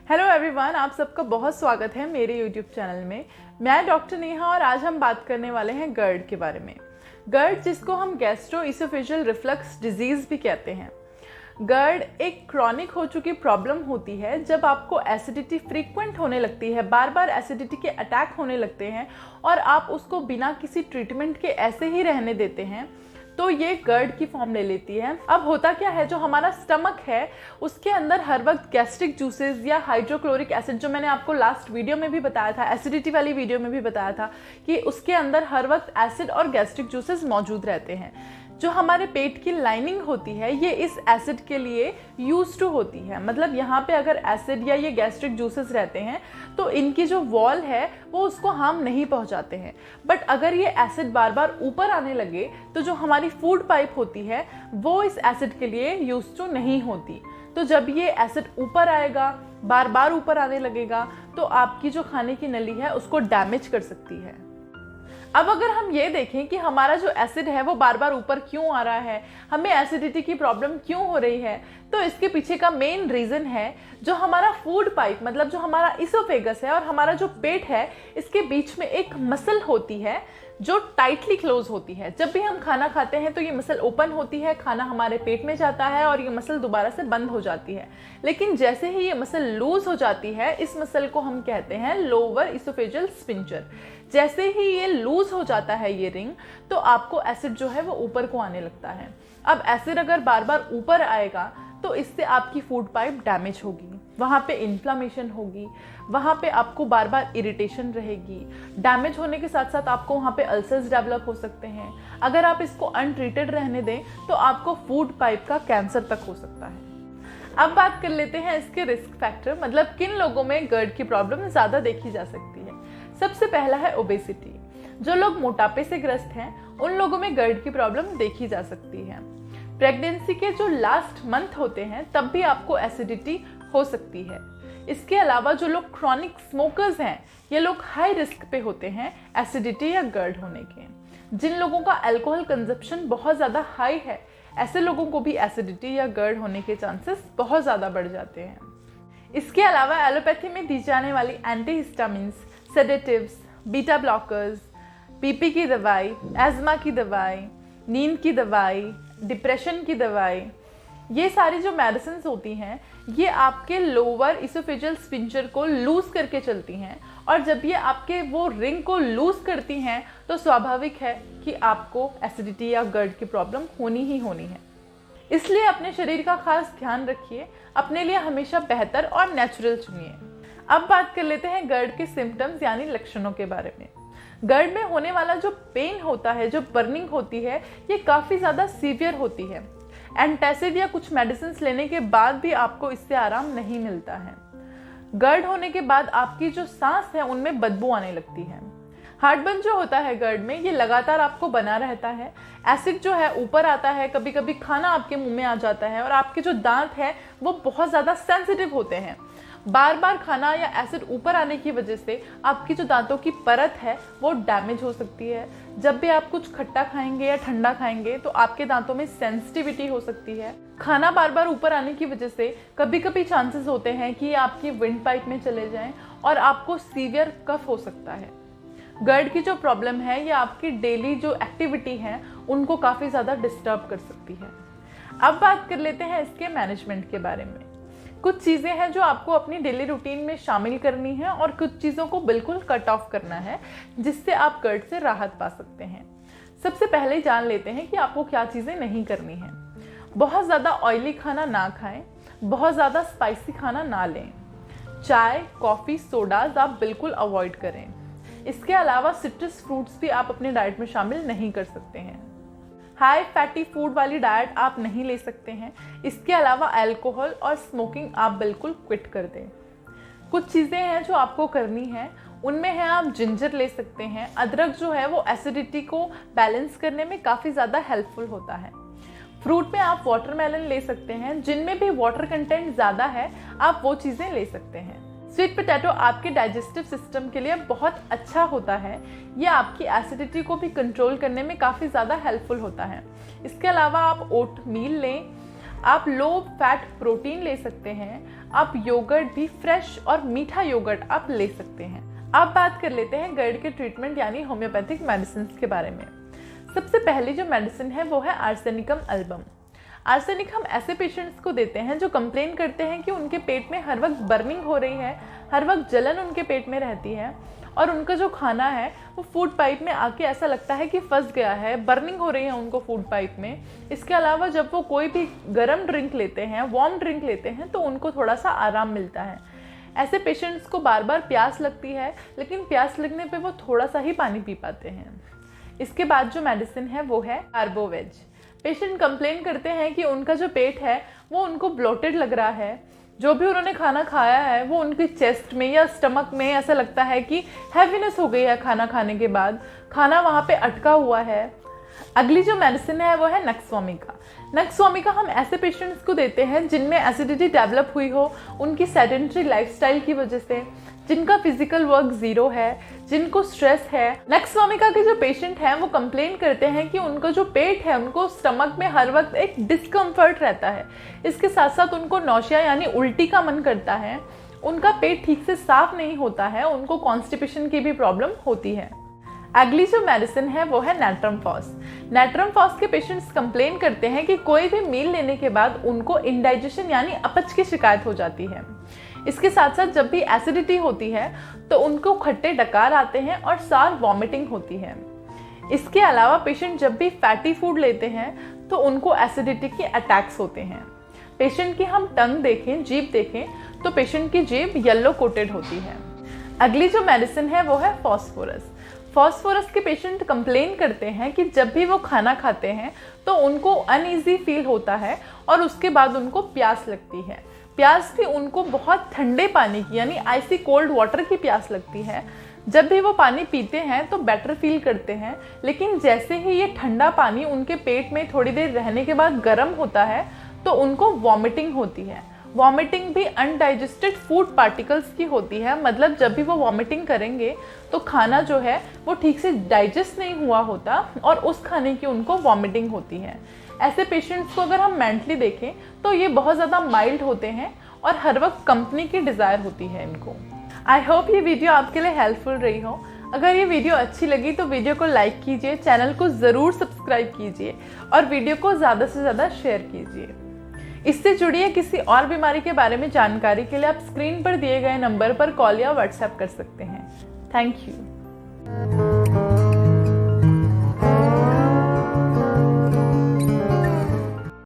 Hello everyone, आप सबका बहुत स्वागत है मेरे यूट्यूब चैनल में। मैं डॉक्टर नेहा और आज हम बात करने वाले हैं गर्ड के बारे में। गर्ड, जिसको हम गैस्ट्रोइसोफेजियल रिफ्लक्स डिजीज़ भी कहते हैं। गर्ड एक क्रॉनिक हो चुकी प्रॉब्लम होती है जब आपको एसिडिटी फ्रीक्वेंट होने लगती है, बार बार एसिडिटी के अटैक होने लगते हैं और आप उसको बिना किसी ट्रीटमेंट के ऐसे ही रहने देते हैं, तो ये गर्ड की फॉर्म ले लेती है। अब होता क्या है, जो हमारा स्टमक है उसके अंदर हर वक्त गैस्ट्रिक जूसेस या हाइड्रोक्लोरिक एसिड, जो मैंने आपको लास्ट वीडियो में भी बताया था, एसिडिटी वाली वीडियो में भी बताया था कि उसके अंदर हर वक्त एसिड और गैस्ट्रिक जूसेस मौजूद रहते हैं। जो हमारे पेट की लाइनिंग होती है ये इस एसिड के लिए यूज टू होती है। मतलब यहाँ पे अगर एसिड या ये गैस्ट्रिक जूसेस रहते हैं तो इनकी जो वॉल है वो उसको हार्म नहीं पहुँचाते हैं। बट अगर ये एसिड बार बार ऊपर आने लगे तो जो हमारी फूड पाइप होती है वो इस एसिड के लिए यूज टू नहीं होती। तो जब ये एसिड ऊपर आएगा, बार बार ऊपर आने लगेगा, तो आपकी जो खाने की नली है उसको डैमेज कर सकती है। अब अगर हम ये देखें कि हमारा जो एसिड है वो बार बार ऊपर क्यों आ रहा है, हमें एसिडिटी की प्रॉब्लम क्यों हो रही है, तो इसके पीछे का मेन रीज़न है जो हमारा फूड पाइप, मतलब जो हमारा इसोफेगस है और हमारा जो पेट है, इसके बीच में एक मसल होती है जो टाइटली क्लोज होती है। जब भी हम खाना खाते हैं तो ये मसल ओपन होती है, खाना हमारे पेट में जाता है और ये मसल दोबारा से बंद हो जाती है। लेकिन जैसे ही ये मसल लूज हो जाती है, इस मसल को हम कहते हैं लोअर इसोफेजियल स्फिंक्टर। जैसे ही ये लूज हो जाता है ये रिंग, तो आपको एसिड जो है वो ऊपर को आने लगता है। अब एसिड अगर बार बार ऊपर आएगा तो इससे आपकी फूड पाइप डैमेज होगी, वहाँ पे इन्फ्लामेशन होगी, वहाँ पे आपको बार बार इरिटेशन रहेगी। डैमेज होने के साथ साथ आपको वहाँ पे अल्सर्स डेवलप हो सकते हैं। अगर आप इसको अनट्रीटेड रहने दें तो आपको फूड पाइप का कैंसर तक हो सकता है। अब बात कर लेते हैं इसके रिस्क फैक्टर, मतलब किन लोगों में गर्ड की प्रॉब्लम ज़्यादा देखी जा सकती है। सबसे पहला है ओबेसिटी। जो लोग मोटापे से ग्रस्त हैं उन लोगों में गर्ड की प्रॉब्लम देखी जा सकती है। प्रेगनेंसी के जो लास्ट मंथ होते हैं तब भी आपको एसिडिटी हो सकती है। इसके अलावा जो लोग क्रॉनिक स्मोकर्स हैं, ये लोग हाई रिस्क पे होते हैं एसिडिटी या गर्ड होने के। जिन लोगों का अल्कोहल कंजप्शन बहुत ज़्यादा हाई है, ऐसे लोगों को भी एसिडिटी या गर्ड होने के चांसेस बहुत ज़्यादा बढ़ जाते हैं। इसके अलावा एलोपैथी में दी जाने वाली antihistamines, sedatives, beta blockers, BP की दवाई, एज़मा की दवाई, नींद की दवाई, डिप्रेशन की दवाई, ये सारी जो मेडिसिन होती हैं ये आपके लोअर इसोफेजियल स्फिंक्टर को लूज करके चलती हैं। और जब ये आपके वो रिंग को लूज करती हैं तो स्वाभाविक है कि आपको एसिडिटी या गर्ड की प्रॉब्लम होनी ही होनी है। इसलिए अपने शरीर का खास ध्यान रखिए, अपने लिए हमेशा बेहतर और नेचुरल चुनिए। अब बात कर लेते हैं गर्ड के सिम्टम्स यानी लक्षणों के बारे में। गर्ड में होने वाला जो पेन होता है, जो बर्निंग होती है, ये काफ़ी ज़्यादा सीवियर होती है। एंटासिड या कुछ मेडिसिन लेने के बाद भी आपको इससे आराम नहीं मिलता है। गर्ड होने के बाद आपकी जो सांस है उनमें बदबू आने लगती है। हार्टबर्न जो होता है गर्ड में, ये लगातार आपको बना रहता है। एसिड जो है ऊपर आता है, कभी कभी खाना आपके मुंह में आ जाता है और आपके जो दांत है वो बहुत ज़्यादा सेंसिटिव होते हैं। बार बार खाना या एसिड ऊपर आने की वजह से आपकी जो दांतों की परत है वो डैमेज हो सकती है। जब भी आप कुछ खट्टा खाएंगे या ठंडा खाएंगे तो आपके दांतों में सेंसिटिविटी हो सकती है। खाना बार बार ऊपर आने की वजह से कभी कभी चांसेस होते हैं कि आपकी विंड पाइप में चले जाएं और आपको सीवियर कफ हो सकता है। गर्ड की जो प्रॉब्लम है ये आपकी डेली जो एक्टिविटी है उनको काफ़ी ज़्यादा डिस्टर्ब कर सकती है। अब बात कर लेते हैं इसके मैनेजमेंट के बारे में। कुछ चीज़ें हैं जो आपको अपनी डेली रूटीन में शामिल करनी है और कुछ चीज़ों को बिल्कुल कट ऑफ करना है, जिससे आप गर्ड से राहत पा सकते हैं। सबसे पहले जान लेते हैं कि आपको क्या चीज़ें नहीं करनी हैं। बहुत ज़्यादा ऑयली खाना ना खाएं, बहुत ज़्यादा स्पाइसी खाना ना लें, चाय, कॉफ़ी, सोडाज आप बिल्कुल अवॉइड करें। इसके अलावा सिट्रस फ्रूट्स भी आप अपने डाइट में शामिल नहीं कर सकते हैं। हाई फैटी फूड वाली डाइट आप नहीं ले सकते हैं। इसके अलावा अल्कोहल और स्मोकिंग आप बिल्कुल क्विट कर दें। कुछ चीज़ें हैं जो आपको करनी है, उनमें है आप जिंजर ले सकते हैं। अदरक जो है वो एसिडिटी को बैलेंस करने में काफ़ी ज़्यादा हेल्पफुल होता है। फ्रूट में आप वाटरमेलन ले सकते हैं, जिनमें भी वाटर कंटेंट ज़्यादा है आप वो चीज़ें ले सकते हैं। स्वीट पोटैटो आपके डाइजेस्टिव सिस्टम के लिए बहुत अच्छा होता है। ये आपकी एसिडिटी को भी कंट्रोल करने में काफ़ी ज़्यादा हेल्पफुल होता है। इसके अलावा आप ओट मील लें, आप लो फैट प्रोटीन ले सकते हैं, आप योगर्ट भी फ्रेश और मीठा योगर्ट आप ले सकते हैं। अब बात कर लेते हैं GERD के ट्रीटमेंट यानी होम्योपैथिक मेडिसिन के बारे में। सबसे पहली जो मेडिसिन है वो है आर्सेनिकम एल्बम। आर्सेनिक हम ऐसे पेशेंट्स को देते हैं जो कंप्लेन करते हैं कि उनके पेट में हर वक्त बर्निंग हो रही है, हर वक्त जलन उनके पेट में रहती है और उनका जो खाना है वो फूड पाइप में आके ऐसा लगता है कि फंस गया है, बर्निंग हो रही है उनको फूड पाइप में। इसके अलावा जब वो कोई भी गर्म ड्रिंक लेते हैं, वार्म ड्रिंक लेते हैं तो उनको थोड़ा सा आराम मिलता है। ऐसे पेशेंट्स को बार बार प्यास लगती है, लेकिन प्यास लगने पे वो थोड़ा सा ही पानी पी पाते हैं। इसके बाद जो मेडिसिन है वो है कार्बोवेज। पेशेंट कंप्लेन करते हैं कि उनका जो पेट है वो उनको ब्लोटेड लग रहा है, जो भी उन्होंने खाना खाया है वो उनकी चेस्ट में या स्टमक में ऐसा लगता है कि हैवीनेस हो गई है, खाना खाने के बाद खाना वहाँ पे अटका हुआ है। अगली जो मेडिसिन है वो है नक्सवामिका। नक्सवामिका हम ऐसे पेशेंट्स को देते हैं जिनमें एसिडिटी डेवलप हुई हो उनकी सेडेंटरी लाइफस्टाइल की वजह से, जिनका फिजिकल वर्क जीरो है, जिनको स्ट्रेस है। नक्सवामिका के जो पेशेंट हैं वो कंप्लेन करते हैं कि उनका जो पेट है, उनको स्टमक में हर वक्त एक डिस्कम्फर्ट रहता है। इसके साथ साथ उनको नौशिया यानी उल्टी का मन करता है, उनका पेट ठीक से साफ नहीं होता है, उनको कॉन्स्टिपेशन की भी प्रॉब्लम होती है। अगली जो मेडिसिन है वो है नैट्रम फॉस। नैट्रम फॉस के पेशेंट्स कंप्लेन करते हैं कि कोई भी मील लेने के बाद उनको इंडाइजेशन यानी अपच की शिकायत हो जाती है। इसके साथ साथ जब भी एसिडिटी होती है तो उनको खट्टे डकार आते हैं और सार वॉमिटिंग होती है। इसके अलावा पेशेंट जब भी फैटी फूड लेते हैं तो उनको एसिडिटी के अटैक्स होते हैं। पेशेंट की हम टंग देखें, जीभ देखें तो पेशेंट की जीभ येलो कोटेड होती है। अगली जो मेडिसिन है वो है फॉस्फोरस। फॉस्फोरस के पेशेंट कंप्लेन करते हैं कि जब भी वो खाना खाते हैं तो उनको अनईजी फील होता है और उसके बाद उनको प्यास लगती है। प्यास भी उनको बहुत ठंडे पानी की यानी आइसी कोल्ड वाटर की प्यास लगती है। जब भी वो पानी पीते हैं तो बेटर फील करते हैं, लेकिन जैसे ही ये ठंडा पानी उनके पेट में थोड़ी देर रहने के बाद गर्म होता है तो उनको वॉमिटिंग होती है। वॉमिटिंग भी अनडाइजेस्टेड फूड पार्टिकल्स की होती है, मतलब जब भी वो वॉमिटिंग करेंगे तो खाना जो है वो ठीक से डाइजेस्ट नहीं हुआ होता और उस खाने की उनको वॉमिटिंग होती है। ऐसे पेशेंट्स को अगर हम मेंटली देखें तो ये बहुत ज़्यादा माइल्ड होते हैं और हर वक्त कंपनी की डिज़ायर होती है इनको। आई होप ये वीडियो आपके लिए हेल्पफुल रही हो। अगर ये वीडियो अच्छी लगी तो वीडियो को लाइक कीजिए, चैनल को ज़रूर सब्सक्राइब कीजिए और वीडियो को ज़्यादा से ज़्यादा शेयर कीजिए। इससे जुड़िए किसी और बीमारी के बारे में जानकारी के लिए आप स्क्रीन पर दिए गए नंबर पर कॉल या व्हाट्सएप कर सकते हैं। Thank you.